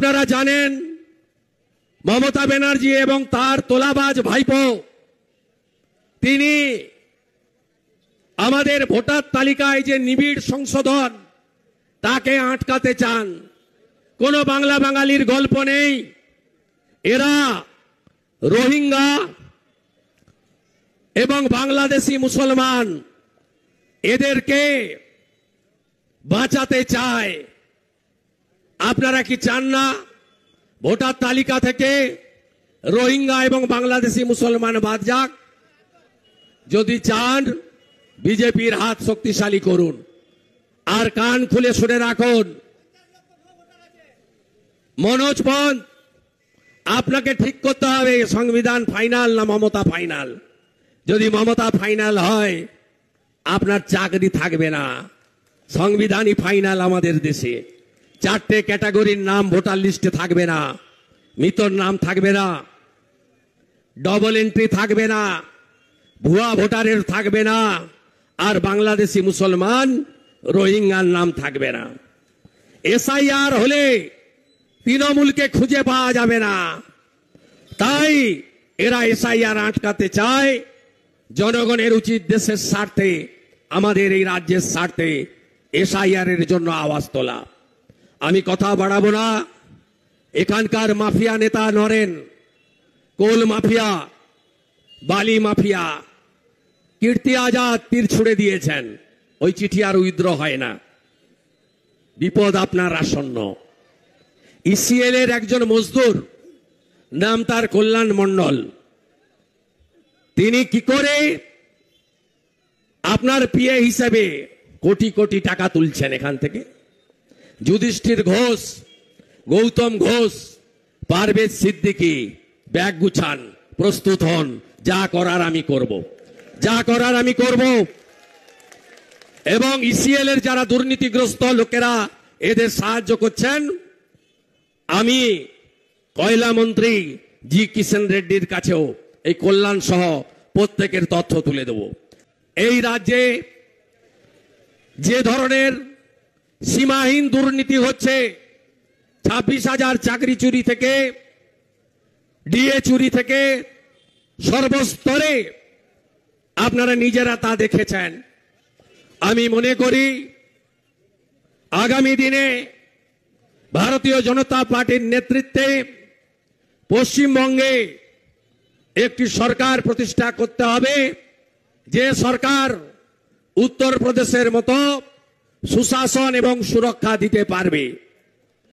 আপনারা জানেন মমতা ব্যানার্জি এবং তার তোলাবাজ ভাইপো তিনি আমাদের ভোটার তালিকায় যে নিবিড় সংশোধন তাকে আটকাতে চান। কোনো বাংলা বাঙালির গল্প নেই। এরা রোহিঙ্গা এবং বাংলাদেশি মুসলমান এদেরকে বাঁচাতে চায়। আপনারা কি চান না ভোটার তালিকা থেকে রোহিঙ্গা এবং বাংলাদেশি মুসলমান বাদ যাক? যদি চান বিজেপির হাত শক্তিশালী করুন আর কান খুলে শুনে রাখুন। মনোজ পন্থ, আপনাকে ঠিক করতে হবে সংবিধান ফাইনাল না মমতা ফাইনাল। যদি মমতা ফাইনাল হয় আপনার চাকরি থাকবে না। সংবিধানই ফাইনাল আমাদের দেশে। 4টে ক্যাটাগরির নাম ভোটার লিস্টে থাকবে না। মৃতর নাম থাকবে না, ডবল এন্ট্রি থাকবে না, ভুয়া ভোটারের থাকবে না, আর বাংলাদেশি মুসলমান রোহিঙ্গার নাম থাকবে না। এসআইআর হলে তৃণমূলকে খুঁজে পাওয়া যাবে না। তাই এরা এসআইআর আটকাতে চায়। জনগণের উচিত দেশের স্বার্থে, আমাদের এই রাজ্যের স্বার্থে এসআইআর এর জন্য আওয়াজ তোলা। আমি কথা বাড়াবো না। এখানকার মাফিয়া নেতা নরেন, কোল মাফিয়া, বালি মাফিয়া, কীর্তি আজাদ তীর ছুড়ে দিয়েছেন। ওই চিঠি আর উইথড্র হয় না। বিপদ আপনার আসন্ন। ইসিএল এর একজন মজদুর, নাম তার কল্যাণ মণ্ডল, তিনি কি করে আপনার পিএ হিসেবে কোটি কোটি টাকা তুলছেন এখান থেকে? যুধিষ্ঠির ঘোষ, গৌতম ঘোষ, পারভেজ সিদ্দিকী ব্যাগ গুছান, প্রস্তুত হন, যা করার আমি করব, যা করার আমি করব। এবং ইসিএল এর যারা দুর্নীতিগ্রস্ত লোকেরা এদের সাহায্য করছেন, আমি কয়লা মন্ত্রী জি কিষেন রেড্ডির কাছেও এই কল্যাণ সহ প্রত্যেকের তথ্য তুলে দেব। এই রাজ্যে যে ধরনের সীমাহীন দুর্নীতি হচ্ছে, 26,000 চাকরি চুরি থেকে, ডিএ চুরি থেকে, সর্বস্তরে আপনারা নিজেরা তা দেখেছেন। আমি মনে করি আগামী দিনে ভারতীয় জনতা পার্টির নেতৃত্বে পশ্চিমবঙ্গে একটি সরকার প্রতিষ্ঠা করতে হবে, যে সরকার উত্তরপ্রদেশের মতো সুশাসন এবং সুরক্ষা দিতে পারবে।